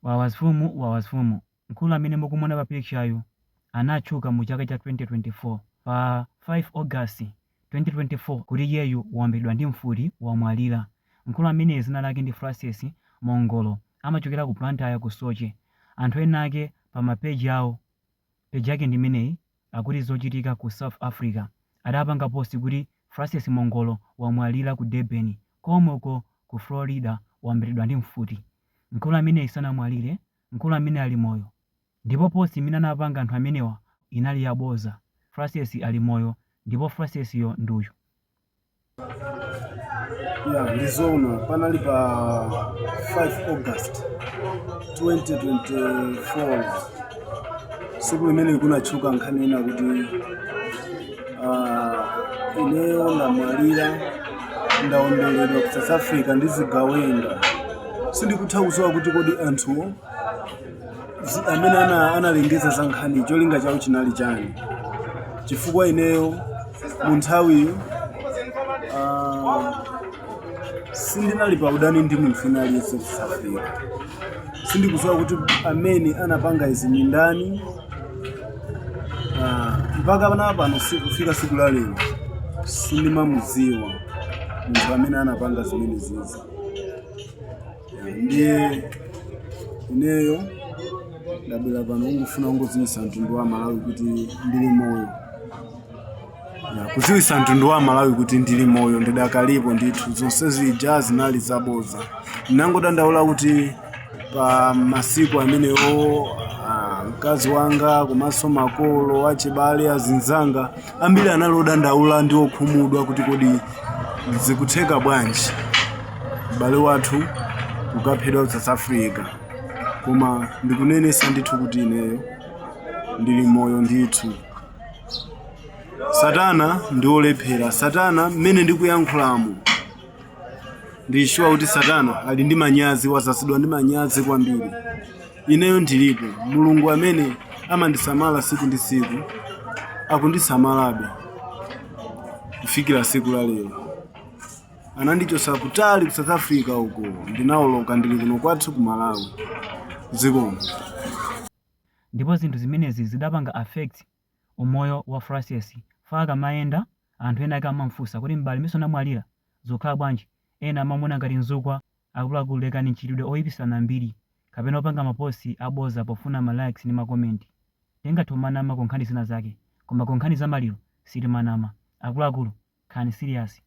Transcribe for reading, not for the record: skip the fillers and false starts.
wawazifumu mkulu amene mukumona pa picture anatchuka mu chaka cha 2024 pa 5 August 2024 kuti iyeyu waombedwa ndi mfuti wamwalira. Mkulu amene zina lake ndi Francis Mongolo amachokera ku Blantyre ku Soche. Anthu ena ake pa mapeji awo, peji yake ndi imeneyi akuti zochitika ku South Africa, adapanga post kuti Francis Mongolo wamwalira ku Durban, komweko ku Florida waombedwa ndi mfuti. Mkulu amene sanamwalire, mkulu amene ali moyo. Ndipo post imene anapanga anthu amenewa inali yaboza. Francis ali moyo ndipo Francis yo nduyu. Ndizona panali pa 5 August 2024 siku limene kunatchuka nkhani ina kuti ineyo ndamwalira ndaombeledwa ku South Africa ndi zigawenga. Sindikutha kudziwa kuti kodi anthuwo amene analengeza za nkhani cholinga chawo chinali chani, chifukwa ineyo mu nthawi sindinali pa udani ndi munthu ina aliyense ku South Africa. Sindikudziwa kuti amene anapanga izi ndi ndani, mpaka pano kufika siku la lero sindimamudziwa munthu amene anapanga zimene zizi. Ndiye ineyo ndabwera pano kungofuna kungodziwitsa mtundu wa Malawi kuti ndili moyo. Kudziwitsa mtundu wa Malawi kuti ndili moyo ndidakalipo ndithu, zonse zija zinali zaboza. Ndinangodandaula kuti pa masiku amenewo mkazi wanga komanso makolo achibale azinzanga ambiri anali odandaula ndi okhumudwa kuti kodi zikutheka bwanji m'bale wathu kukaphedwa ku South Africa. Koma ndikunenesa ndithu kuti ineyo ndili moyo ndithu. Satana ndi olephera. Satana mmene ndikuyankhulamo ndishuwa kuti Satana ali ndi manyazi, wasasidwa ndi manyazi kwambiri. Ineyo ndilipo. Mulungu amene amandisamala siku ndi siku akundisamalabe kufikira siku la lero. Anandichosa kutali ku South Africa uko, ndinawoloka ndili kuno kwathu ku Malawi. Zikomo. Ndipo zinthu zimenezi zidapanga affect umoyo wa Francis. Faka mayenda anthu ena ake amamfunsa kuti m'bale miso namwalira zokhala bwanji. Ena amamona ngati nzukwa akuluakulu lekani nchitidwe oyipisana mbiri kapena opanga maposti aboza pofuna ma likes ndi ma comment. Tingathumanama ku nkhani zina zake, koma ku nkhani za maliro sitimanama. Akuluakulu khalani serious.